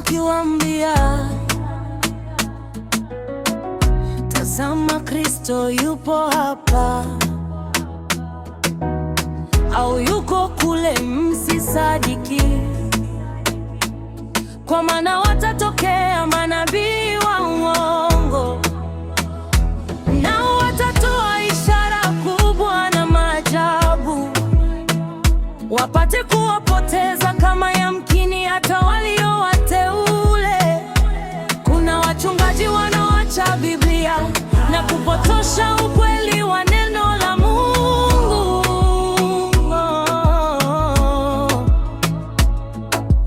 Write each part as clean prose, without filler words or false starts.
akiwaambia, tazama Kristo yupo hapa, au yuko kule, msisadiki. Kwa maana watatokea manabii wa uongo, nao watatoa ishara kubwa na maajabu, wapate kuwapoteza kama yamkini hata walio wateule. Kuna wachungaji wanaoacha Biblia na kupotosha ukweli wa neno la Mungu.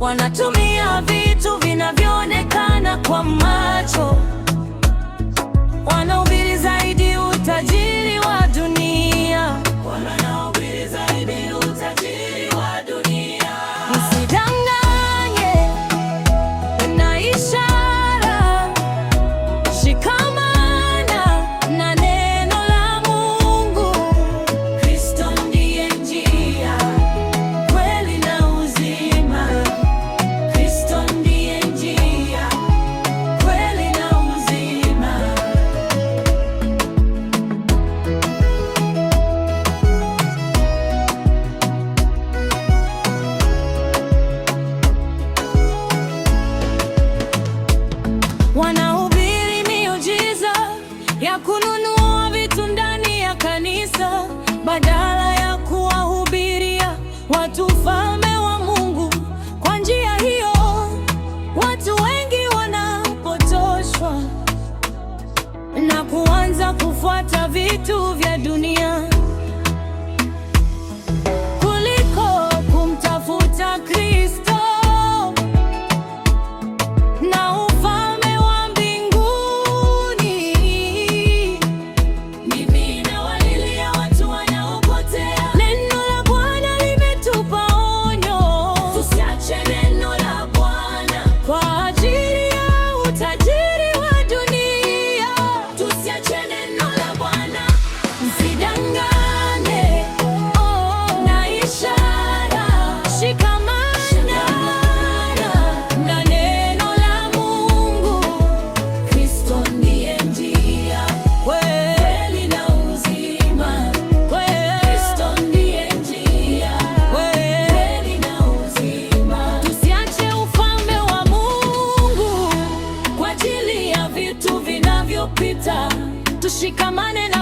Wanatumia vitu vinavyoonekana kwa macho, wanahubiri zaidi utajiri wa dunia. Wanahubiri zaidi utajiri wa dunia. Usidanganye na ishara, shikamana na neno la Mungu. Kristo ndiye njia, kweli na uzima. Kristo ndiye njia, kweli na uzima. Wanahubiri miujiza ya kununua vitu ndani ya kanisa, badala ya kuwahubiria watu ufalme wa Mungu. Kwa njia hiyo, watu wengi wanapotoshwa na kuanza kufuata vitu vya dunia kuliko kumtafuta Kristo na ufalme wa mbinguni. Mimi nawalilia watu wanaopotea. Neno la Bwana limetupa onyo, tusiache neno la Bwana kwa ajili ya utajiri wa dunia. Tusiache neno la Bwana. Msidangane na ishara, shikamana na neno la Mungu. Kristo ndiye njia, kweli na uzima. Kristo ndiye njia, kweli na uzima. Tusiache ufalme wa Mungu kwa ajili ya vitu vinavyopita. Tushikamane na